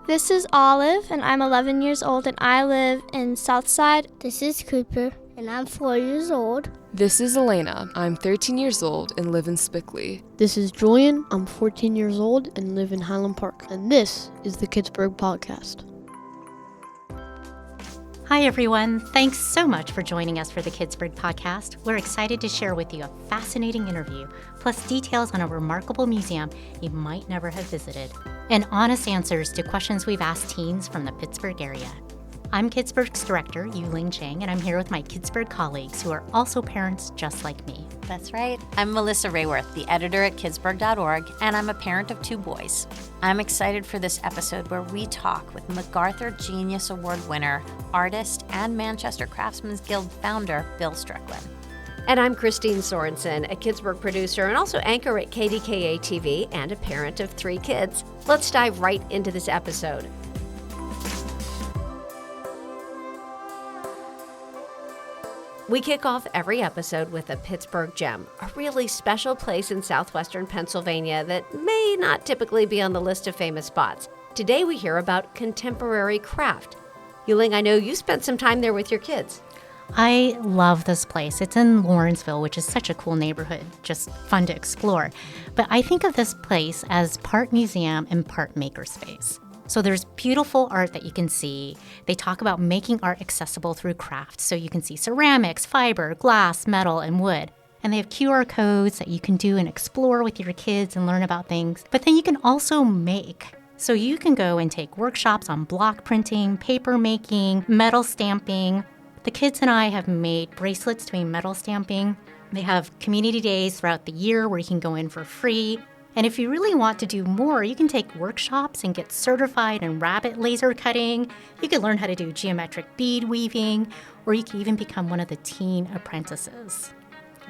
This is Olive, and I'm 11 years old, and I live in Southside. This is Cooper, and I'm 4 years old. This is Elena. I'm 13 years old and live in Spickley. This is Julian. I'm 14 years old and live in Highland Park. And this is the Pittsburgh Podcast. Hi, everyone. Thanks so much for joining us for the Pittsburgh Podcast. We're excited to share with you a fascinating interview, plus details on a remarkable museum you might never have visited, and honest answers to questions we've asked teens from the Pittsburgh area. I'm Pittsburgh's director, Yu-Ling Cheng, and I'm here with my Pittsburgh colleagues who are also parents just like me. That's right. I'm Melissa Rayworth, the editor at Pittsburgh.org, and I'm a parent of 2 boys. I'm excited for this episode where we talk with MacArthur Genius Award winner, artist, and Manchester Craftsmen Guild founder, Bill Strickland. And I'm Kristine Sorensen, a Pittsburgh producer and also anchor at KDKA TV and a parent of 3 kids. Let's dive right into this episode. We kick off every episode with a Pittsburgh gem, a really special place in southwestern Pennsylvania that may not typically be on the list of famous spots. Today we hear about contemporary craft. Yu-Ling, I know you spent some time there with your kids. I love this place. It's in Lawrenceville, which is such a cool neighborhood, just fun to explore. But I think of this place as part museum and part makerspace. So there's beautiful art that you can see. They talk about making art accessible through craft. So you can see ceramics, fiber, glass, metal, and wood. And they have QR codes that you can do and explore with your kids and learn about things. But then you can also make. So you can go and take workshops on block printing, paper making, metal stamping. The kids and I have made bracelets doing metal stamping. They have community days throughout the year where you can go in for free. And if you really want to do more, you can take workshops and get certified in rabbit laser cutting. You can learn how to do geometric bead weaving, or you can even become one of the teen apprentices.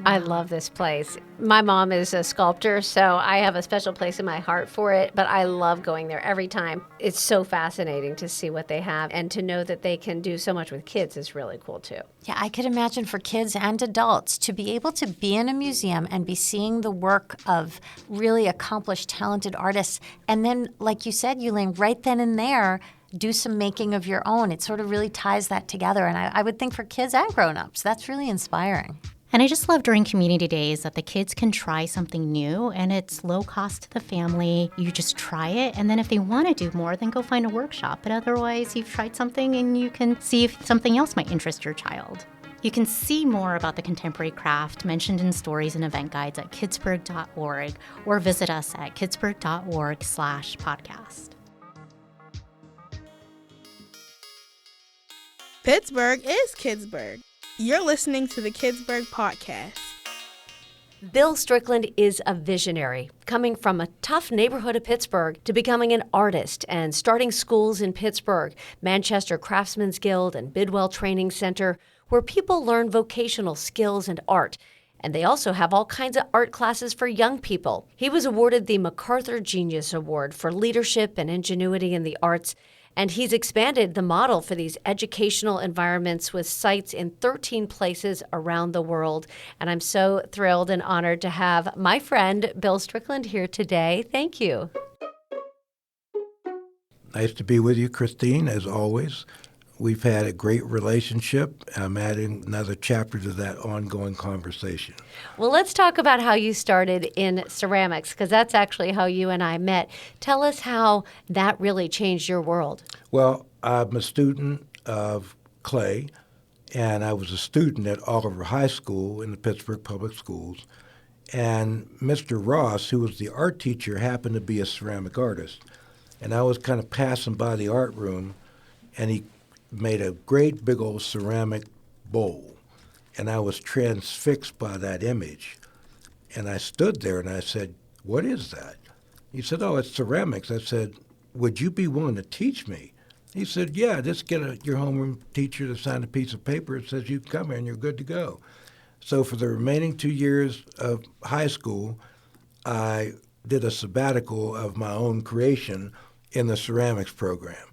I love this place. My mom is a sculptor, so I have a special place in my heart for it, but I love going there every time. It's so fascinating to see what they have, and to know that they can do so much with kids is really cool too. Yeah, I could imagine for kids and adults to be able to be in a museum and be seeing the work of really accomplished, talented artists, and then, like you said, Yu-Ling, right then and there, do some making of your own. It sort of really ties that together, and I would think for kids and grown-ups, that's really inspiring. And I just love during community days that the kids can try something new and it's low cost to the family. You just try it, and then if they want to do more, then go find a workshop. But otherwise, you've tried something and you can see if something else might interest your child. You can see more about the contemporary craft mentioned in stories and event guides at Pittsburgh.org or visit us at Pittsburgh.org/podcast. Pittsburgh is Pittsburgh. You're listening to the Pittsburgh Podcast. Bill Strickland is a visionary, coming from a tough neighborhood of Pittsburgh to becoming an artist and starting schools in Pittsburgh, Manchester Craftsmen Guild and Bidwell Training Center, where people learn vocational skills and art. And they also have all kinds of art classes for young people. He was awarded the MacArthur Genius Award for leadership and ingenuity in the arts. And he's expanded the model for these educational environments with sites in 13 places around the world. And I'm so thrilled and honored to have my friend Bill Strickland here today. Thank you. Nice to be with you, Kristine, as always. We've had a great relationship. I'm adding another chapter to that ongoing conversation. Well, let's talk about how you started in ceramics, because that's actually how you and I met. Tell us how that really changed your world. Well, I'm a student of clay, and I was a student at Oliver High School in the Pittsburgh Public Schools. And Mr. Ross, who was the art teacher, happened to be a ceramic artist. And I was kind of passing by the art room, and he made a great big old ceramic bowl, and I was transfixed by that image. And I stood there and I said, "What is that?" He said, "Oh, it's ceramics." I said, "Would you be willing to teach me?" He said, "Yeah, just get your homeroom teacher to sign a piece of paper that says you can come here and you're good to go." So for the remaining 2 years of high school, I did a sabbatical of my own creation in the ceramics program.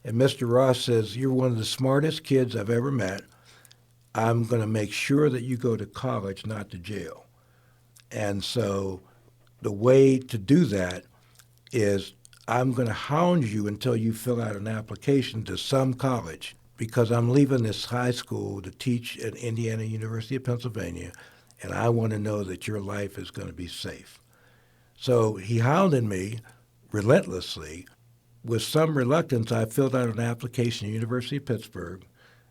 And Mr. Ross says, "You're one of the smartest kids I've ever met. I'm going to make sure that you go to college, not to jail." And so the way to do that is I'm going to hound you until you fill out an application to some college because I'm leaving this high school to teach at Indiana University of Pennsylvania, and I want to know that your life is going to be safe. So he hounded me relentlessly. With some reluctance, I filled out an application at the University of Pittsburgh,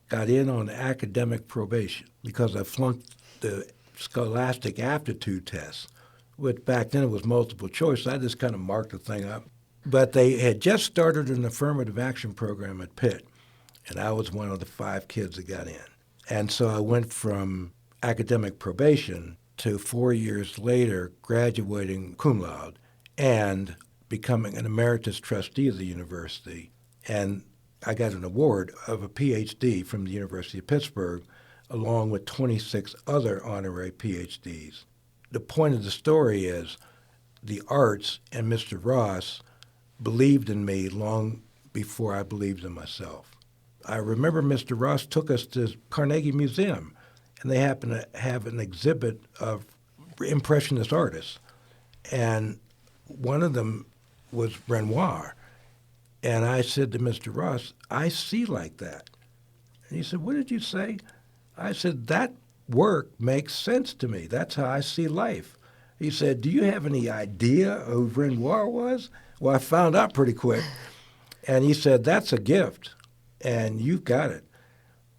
got in on academic probation because I flunked the Scholastic Aptitude Test, which back then it was multiple choice. I just kind of marked the thing up. But they had just started an affirmative action program at Pitt, and I was one of the 5 kids that got in. And so I went from academic probation to 4 years later graduating cum laude and becoming an emeritus trustee of the university. And I got an award of a PhD from the University of Pittsburgh, along with 26 other honorary PhDs. The point of the story is the arts and Mr. Ross believed in me long before I believed in myself. I remember Mr. Ross took us to Carnegie Museum, and they happened to have an exhibit of Impressionist artists. And one of them was Renoir. And I said to Mr. Ross, I see like that. And he said, what did you say? I said, that work makes sense to me. That's how I see life. He said, do you have any idea who Renoir was? Well, I found out pretty quick. And he said, that's a gift, and you've got it.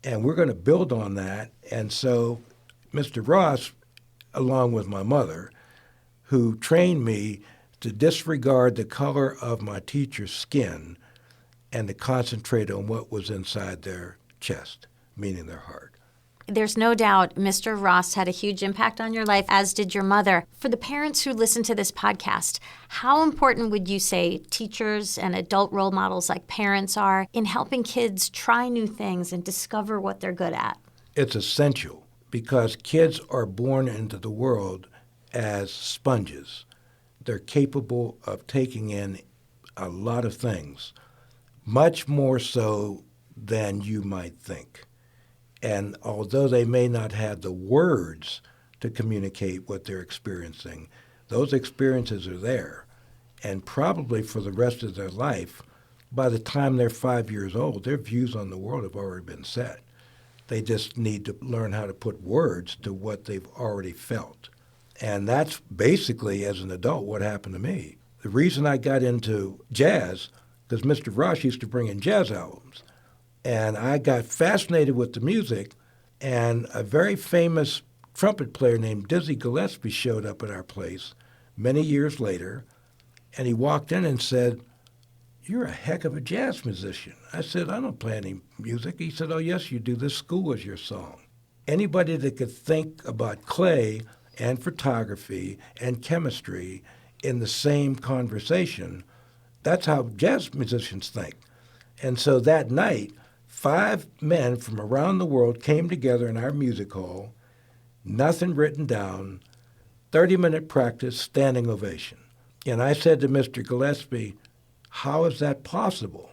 And we're going to build on that. And so Mr. Ross, along with my mother, who trained me to disregard the color of my teacher's skin and to concentrate on what was inside their chest, meaning their heart. There's no doubt Mr. Ross had a huge impact on your life, as did your mother. For the parents who listen to this podcast, how important would you say teachers and adult role models like parents are in helping kids try new things and discover what they're good at? It's essential because kids are born into the world as sponges. They're capable of taking in a lot of things, much more so than you might think. And although they may not have the words to communicate what they're experiencing, those experiences are there. And probably for the rest of their life, by the time they're 5 years old, their views on the world have already been set. They just need to learn how to put words to what they've already felt. And that's basically, as an adult, what happened to me. The reason I got into jazz, because Mr. Ross used to bring in jazz albums. And I got fascinated with the music, and a very famous trumpet player named Dizzy Gillespie showed up at our place many years later, and he walked in and said, you're a heck of a jazz musician. I said, I don't play any music. He said, oh, yes, you do. This school is your song. Anybody that could think about clay and photography and chemistry in the same conversation, that's how jazz musicians think. And so that night, 5 men from around the world came together in our music hall, nothing written down, 30-minute practice, standing ovation. And I said to Mr. Gillespie, how is that possible?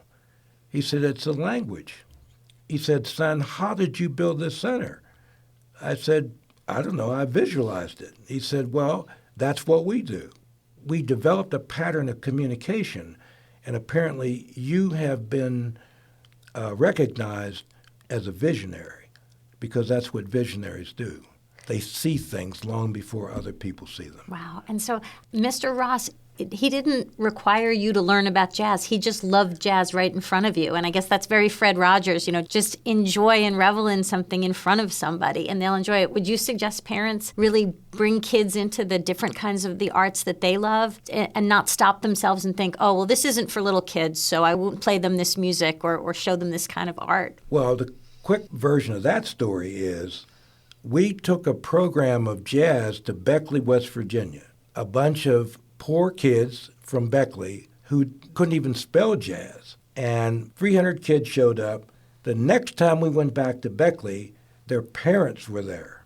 He said, it's a language. He said, son, how did you build this center? I said, I don't know, I visualized it. He said, well, that's what we do. We developed a pattern of communication, and apparently you have been recognized as a visionary, because that's what visionaries do. They see things long before other people see them. Wow. And so Mr. Ross, he didn't require you to learn about jazz. He just loved jazz right in front of you. And I guess that's very Fred Rogers, just enjoy and revel in something in front of somebody and they'll enjoy it. Would you suggest parents really bring kids into the different kinds of the arts that they love and not stop themselves and think, oh, well, this isn't for little kids, so I won't play them this music or show them this kind of art? Well, the quick version of that story is we took a program of jazz to Beckley, West Virginia. A bunch of poor kids from Beckley who couldn't even spell jazz. And 300 kids showed up. The next time we went back to Beckley, their parents were there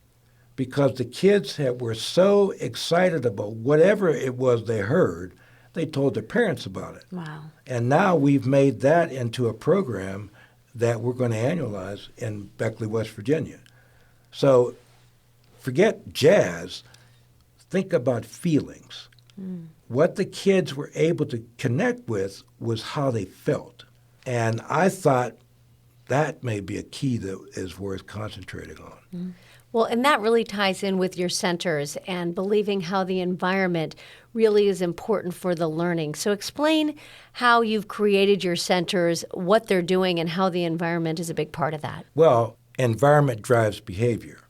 because the kids were so excited about whatever it was they heard, they told their parents about it. Wow. And now we've made that into a program that we're going to annualize in Beckley, West Virginia. So forget jazz. Think about feelings. What the kids were able to connect with was how they felt. And I thought that may be a key that is worth concentrating on. Well, and that really ties in with your centers and believing how the environment really is important for the learning. So explain how you've created your centers, what they're doing, and how the environment is a big part of that. Well, environment drives behavior.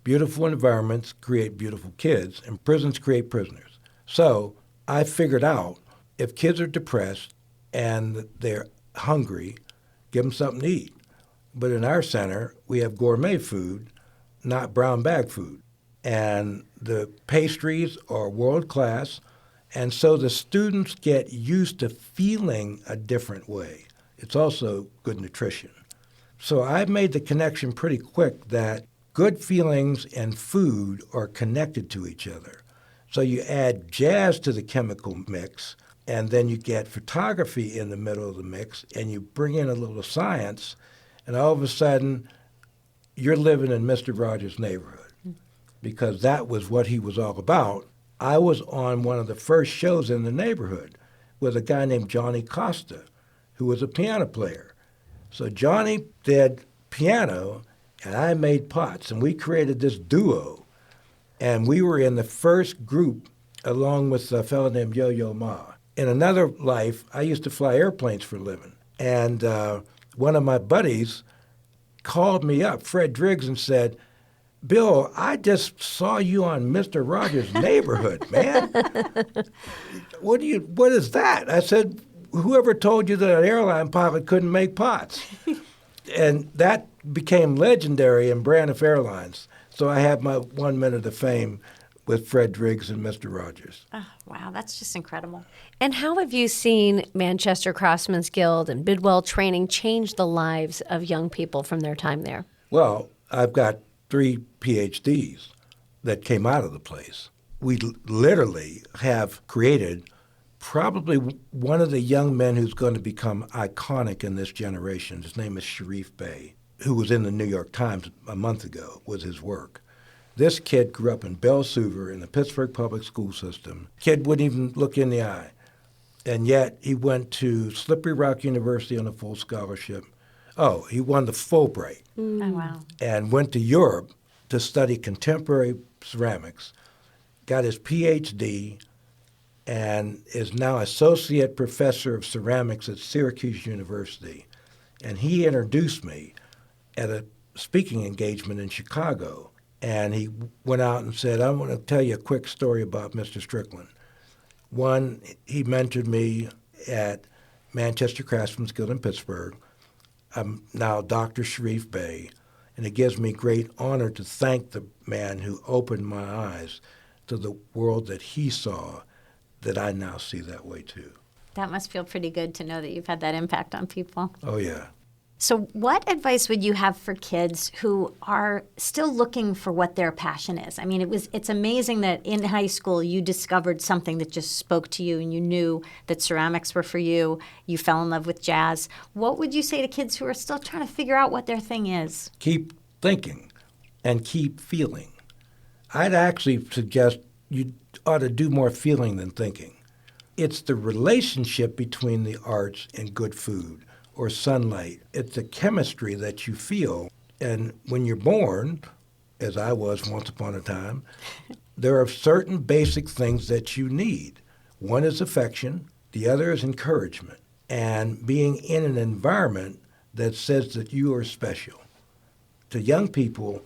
Beautiful environments create beautiful kids, and prisons create prisoners. So I figured out if kids are depressed and they're hungry, give them something to eat. But in our center, we have gourmet food, not brown bag food. And the pastries are world class. And so the students get used to feeling a different way. It's also good nutrition. So I made the connection pretty quick that good feelings and food are connected to each other. So you add jazz to the chemical mix, and then you get photography in the middle of the mix, and you bring in a little science, and all of a sudden, you're living in Mr. Rogers' neighborhood, because that was what he was all about. I was on one of the first shows in the neighborhood with a guy named Johnny Costa, who was a piano player. So Johnny did piano, and I made pots, and we created this duo. And we were in the first group along with a fellow named Yo-Yo Ma. In another life, I used to fly airplanes for a living. And one of my buddies called me up, Fred Driggs, and said, Bill, I just saw you on Mr. Rogers' Neighborhood, man. What is that? I said, whoever told you that an airline pilot couldn't make pots? And that became legendary in Braniff Airlines. So I have my 1 minute of fame with Fred Driggs and Mr. Rogers. Oh, wow, that's just incredible. And how have you seen Manchester Craftsmen's Guild and Bidwell training change the lives of young people from their time there? Well, I've got 3 PhDs that came out of the place. We literally have created probably one of the young men who's going to become iconic in this generation. His name is Sharif Bey, who was in the New York Times a month ago with his work. This kid grew up in Belle Suver in the Pittsburgh public school system. Kid wouldn't even look in the eye. And yet he went to Slippery Rock University on a full scholarship. Oh, he won the Fulbright. Oh, wow. And went to Europe to study contemporary ceramics, got his PhD, and is now associate professor of ceramics at Syracuse University. And he introduced me at a speaking engagement in Chicago. And he went out and said, I want to tell you a quick story about Mr. Strickland. One, he mentored me at Manchester Craftsmen's Guild in Pittsburgh. I'm now Dr. Sharif Bey, and it gives me great honor to thank the man who opened my eyes to the world that he saw, that I now see that way too. That must feel pretty good to know that you've had that impact on people. Oh, yeah. So what advice would you have for kids who are still looking for what their passion is? I mean, it's amazing that in high school you discovered something that just spoke to you and you knew that ceramics were for you. You fell in love with jazz. What would you say to kids who are still trying to figure out what their thing is? Keep thinking and keep feeling. I'd actually suggest you ought to do more feeling than thinking. It's the relationship between the arts and good food or sunlight. It's the chemistry that you feel. And when you're born, as I was once upon a time, there are certain basic things that you need. One is affection, the other is encouragement, and being in an environment that says that you are special. To young people,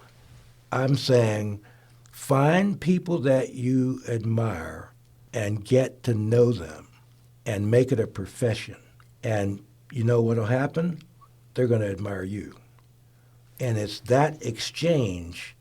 I'm saying find people that you admire and get to know them and make it a profession. And you know what will happen? They're going to admire you. And it's that exchange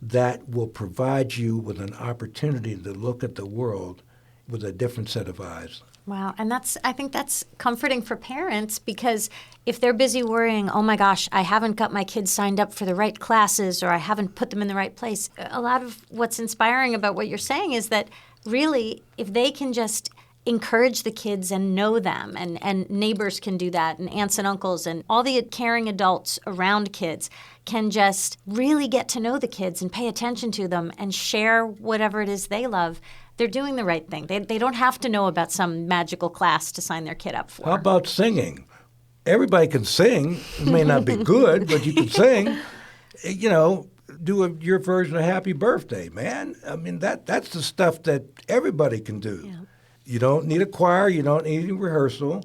that will provide you with an opportunity to look at the world with a different set of eyes. Wow. And I think that's comforting for parents, because if they're busy worrying, oh my gosh, I haven't got my kids signed up for the right classes, or I haven't put them in the right place. A lot of what's inspiring about what you're saying is that really, if they can just encourage the kids and know them, and neighbors can do that, and aunts and uncles and all the caring adults around kids can just really get to know the kids and pay attention to them and share whatever it is they love, they're doing the right thing. They don't have to know about some magical class to sign their kid up for. How about singing? Everybody can sing. It may not be good, but you can sing. You know, do your version of Happy Birthday, man. I mean, that's the stuff that everybody can do. Yeah. You don't need a choir. You don't need any rehearsal.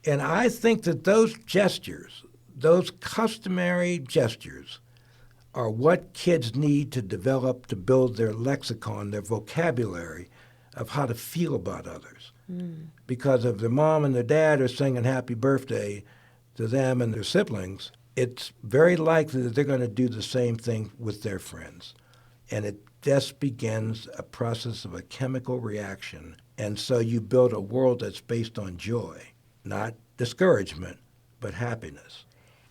And I think that those gestures, those customary gestures, are what kids need to develop to build their lexicon, their vocabulary of how to feel about others. Because if their mom and their dad are singing happy birthday to them and their siblings, it's very likely that they're going to do the same thing with their friends. And it just begins a process of a chemical reaction. And so you build a world that's based on joy, not discouragement, but happiness.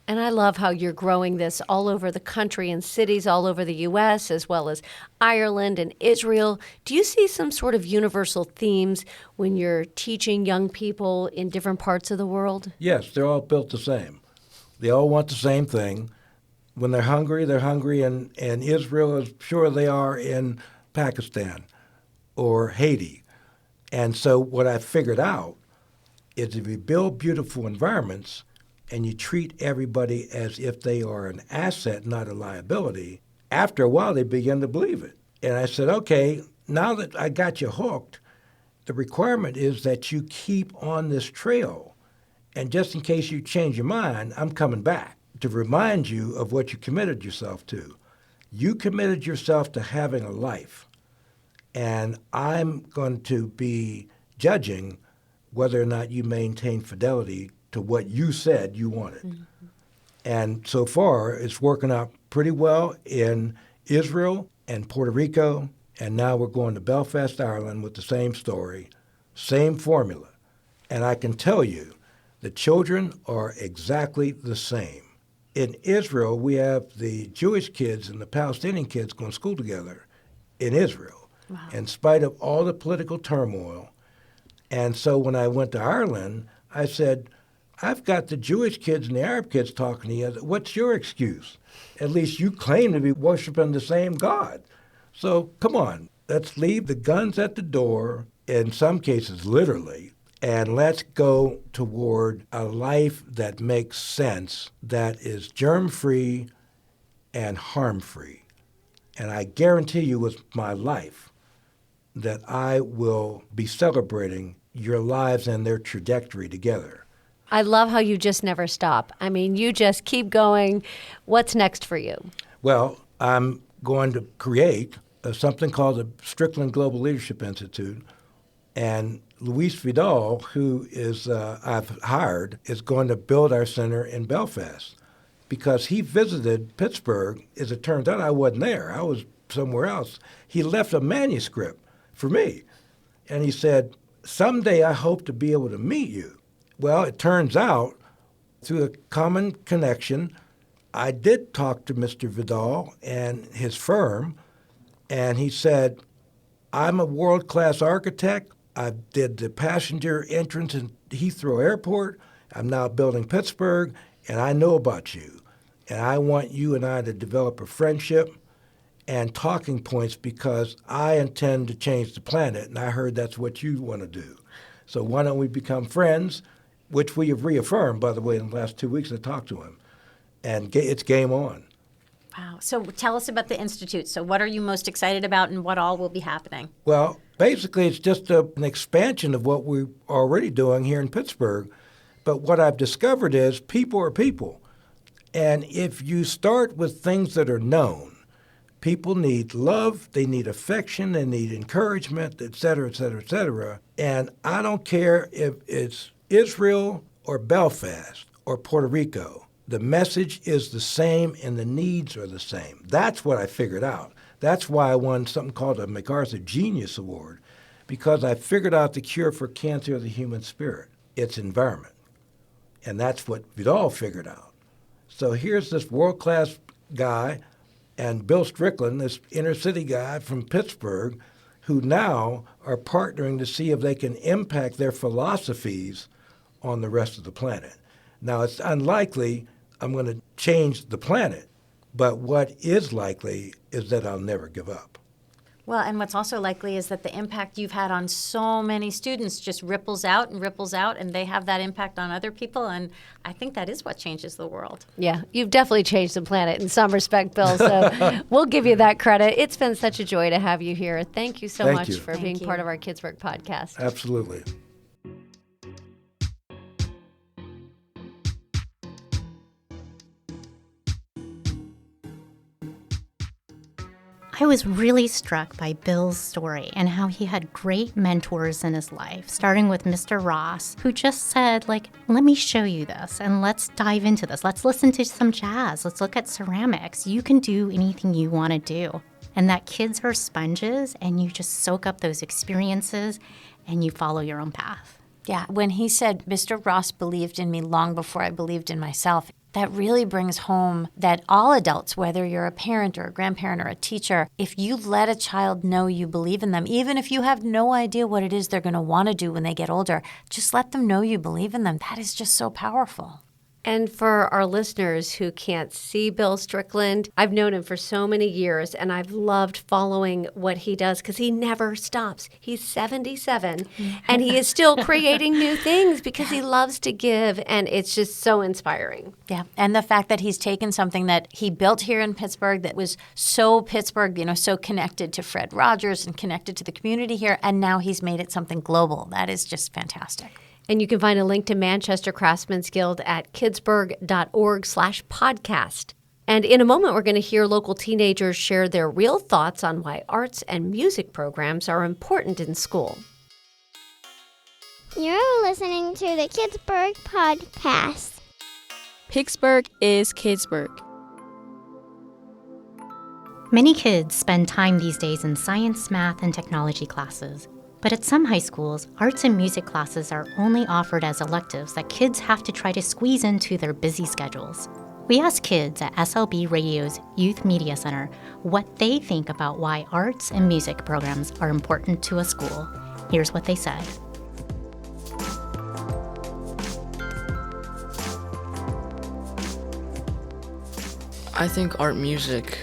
And I love how you're growing this all over the country in cities all over the U.S., as well as Ireland and Israel. Do you see some sort of universal themes when you're teaching young people in different parts of the world? Yes, they're all built the same. They all want the same thing. When they're hungry in Israel, as sure they are in Pakistan or Haiti. And so what I figured out is if you build beautiful environments and you treat everybody as if they are an asset, not a liability, after a while they begin to believe it. And I said, okay, now that I got you hooked, the requirement is that you keep on this trail. And just in case you change your mind, I'm coming back to remind you of what you committed yourself to. You committed yourself to having a life. And I'm going to be judging whether or not you maintain fidelity to what you said you wanted. Mm-hmm. And so far, it's working out pretty well in Israel and Puerto Rico, and now we're going to Belfast, Ireland with the same story, same formula. And I can tell you, the children are exactly the same. In Israel, we have the Jewish kids and the Palestinian kids going to school together in Israel, wow, in spite of all the political turmoil. And so when I went to Ireland, I said, I've got the Jewish kids and the Arab kids talking to you. What's your excuse? At least you claim to be worshiping the same God. So come on, let's leave the guns at the door, in some cases literally, and let's go toward a life that makes sense, that is germ-free and harm-free. And I guarantee you with my life that I will be celebrating your lives and their trajectory together. I love how you just never stop. I mean, you just keep going. What's next for you? Well, I'm going to create something called the Strickland Global Leadership Institute. And Luis Vidal, who is I've hired, is going to build our center in Belfast because he visited Pittsburgh. As it turns out, I wasn't there. I was somewhere else. He left a manuscript for me. And he said, someday I hope to be able to meet you. Well, it turns out, through a common connection, I did talk to Mr. Vidal and his firm, and he said, I'm a world-class architect. I did the passenger entrance in Heathrow Airport. I'm now building Pittsburgh, and I know about you. And I want you and I to develop a friendship and talking points because I intend to change the planet, and I heard that's what you want to do. So why don't we become friends, which we have reaffirmed, by the way, in the last 2 weeks I talked to him. And it's game on. Wow. So tell us about the Institute. So what are you most excited about and what all will be happening? Well, basically it's just an expansion of what we're already doing here in Pittsburgh. But what I've discovered is people are people. And if you start with things that are known, people need love, they need affection, they need encouragement, et cetera, et cetera, et cetera. And I don't care if it's Israel or Belfast or Puerto Rico. The message is the same and the needs are the same. That's what I figured out. That's why I won something called a MacArthur Genius Award, because I figured out the cure for cancer of the human spirit. It's environment. And that's what Vidal figured out. So here's this world-class guy and Bill Strickland, this inner city guy from Pittsburgh, who now are partnering to see if they can impact their philosophies on the rest of the planet. Now, it's unlikely I'm going to change the planet, but what is likely is that I'll never give up. Well, and what's also likely is that the impact you've had on so many students just ripples out, and they have that impact on other people. And I think that is what changes the world. Yeah, you've definitely changed the planet in some respect, Bill. So we'll give you that credit. It's been such a joy to have you here. Thank you so much for being part of our Kidsburg podcast. Absolutely. I was really struck by Bill's story and how he had great mentors in his life, starting with Mr. Ross, who just said, let me show you this and let's dive into this. Let's listen to some jazz. Let's look at ceramics. You can do anything you want to do. And that kids are sponges and you just soak up those experiences and you follow your own path. Yeah, when he said, Mr. Ross believed in me long before I believed in myself, that really brings home that all adults, whether you're a parent or a grandparent or a teacher, if you let a child know you believe in them, even if you have no idea what it is they're going to want to do when they get older, just let them know you believe in them. That is just so powerful. And for our listeners who can't see Bill Strickland, I've known him for so many years, and I've loved following what he does because he never stops. He's 77, and he is still creating new things because he loves to give, and it's just so inspiring. Yeah, and the fact that he's taken something that he built here in Pittsburgh that was so Pittsburgh, so connected to Fred Rogers and connected to the community here, and now he's made it something global. That is just fantastic. And you can find a link to Manchester Craftsmen's Guild at kidsburg.org/podcast. And in a moment, we're going to hear local teenagers share their real thoughts on why arts and music programs are important in school. You're listening to the Kidsburg podcast. Pittsburgh is Kidsburg. Many kids spend time these days in science, math, and technology classes. But at some high schools, arts and music classes are only offered as electives that kids have to try to squeeze into their busy schedules. We asked kids at SLB Radio's Youth Media Center what they think about why arts and music programs are important to a school. Here's what they said. I think art and music,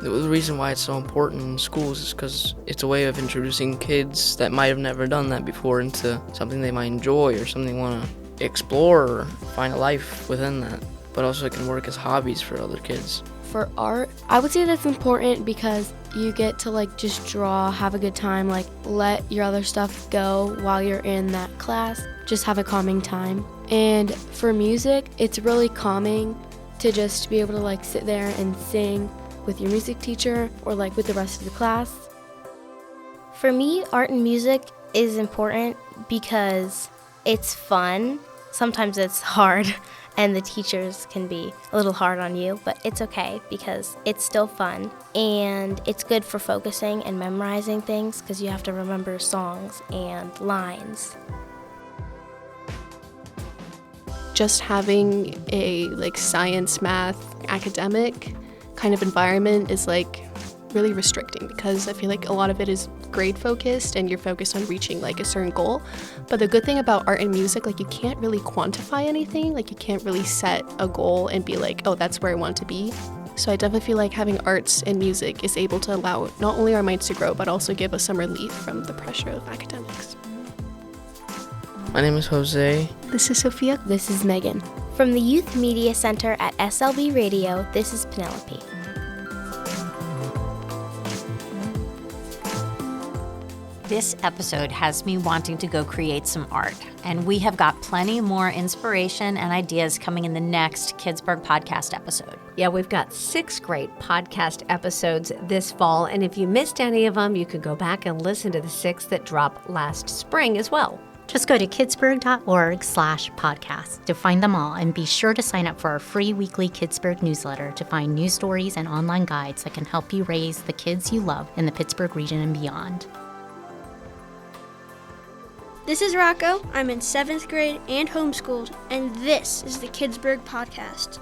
the reason why it's so important in schools is because it's a way of introducing kids that might have never done that before into something they might enjoy or something they want to explore or find a life within that. But also it can work as hobbies for other kids. For art, I would say that's important because you get to just draw, have a good time, let your other stuff go while you're in that class, just have a calming time. And for music, it's really calming to just be able to sit there and sing with your music teacher or with the rest of the class. For me, art and music is important because it's fun. Sometimes it's hard and the teachers can be a little hard on you, but it's okay because it's still fun and it's good for focusing and memorizing things because you have to remember songs and lines. Just having a science, math, academic kind of environment is really restricting because I feel like a lot of it is grade focused and you're focused on reaching a certain goal. But the good thing about art and music, you can't really quantify anything. You can't really set a goal and be oh, that's where I want to be. So I definitely feel like having arts and music is able to allow not only our minds to grow, but also give us some relief from the pressure of academics. My name is Jose. This is Sophia. This is Megan. From the Youth Media Center at SLB Radio, this is Penelope. This episode has me wanting to go create some art, and we have got plenty more inspiration and ideas coming in the next Kidsburg podcast episode. Yeah, we've got 6 great podcast episodes this fall, and if you missed any of them, you could go back and listen to the 6 that dropped last spring as well. Just go to kidsburg.org/podcast to find them all, and be sure to sign up for our free weekly Kidsburg newsletter to find news stories and online guides that can help you raise the kids you love in the Pittsburgh region and beyond. This is Rocco. I'm in 7th grade and homeschooled, and this is the Kidsburg Podcast.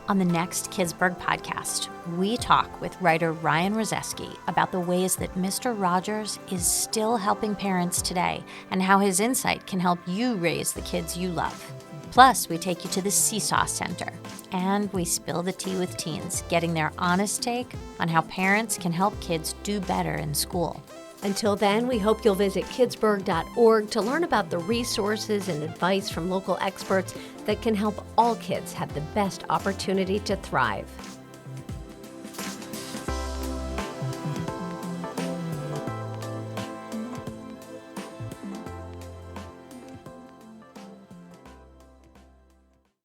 On the next Kidsburg Podcast, we talk with writer Ryan Rozeski about the ways that Mr. Rogers is still helping parents today and how his insight can help you raise the kids you love. Plus, we take you to the Seesaw Center, and we spill the tea with teens, getting their honest take on how parents can help kids do better in school. Until then, we hope you'll visit kidsburg.org to learn about the resources and advice from local experts that can help all kids have the best opportunity to thrive.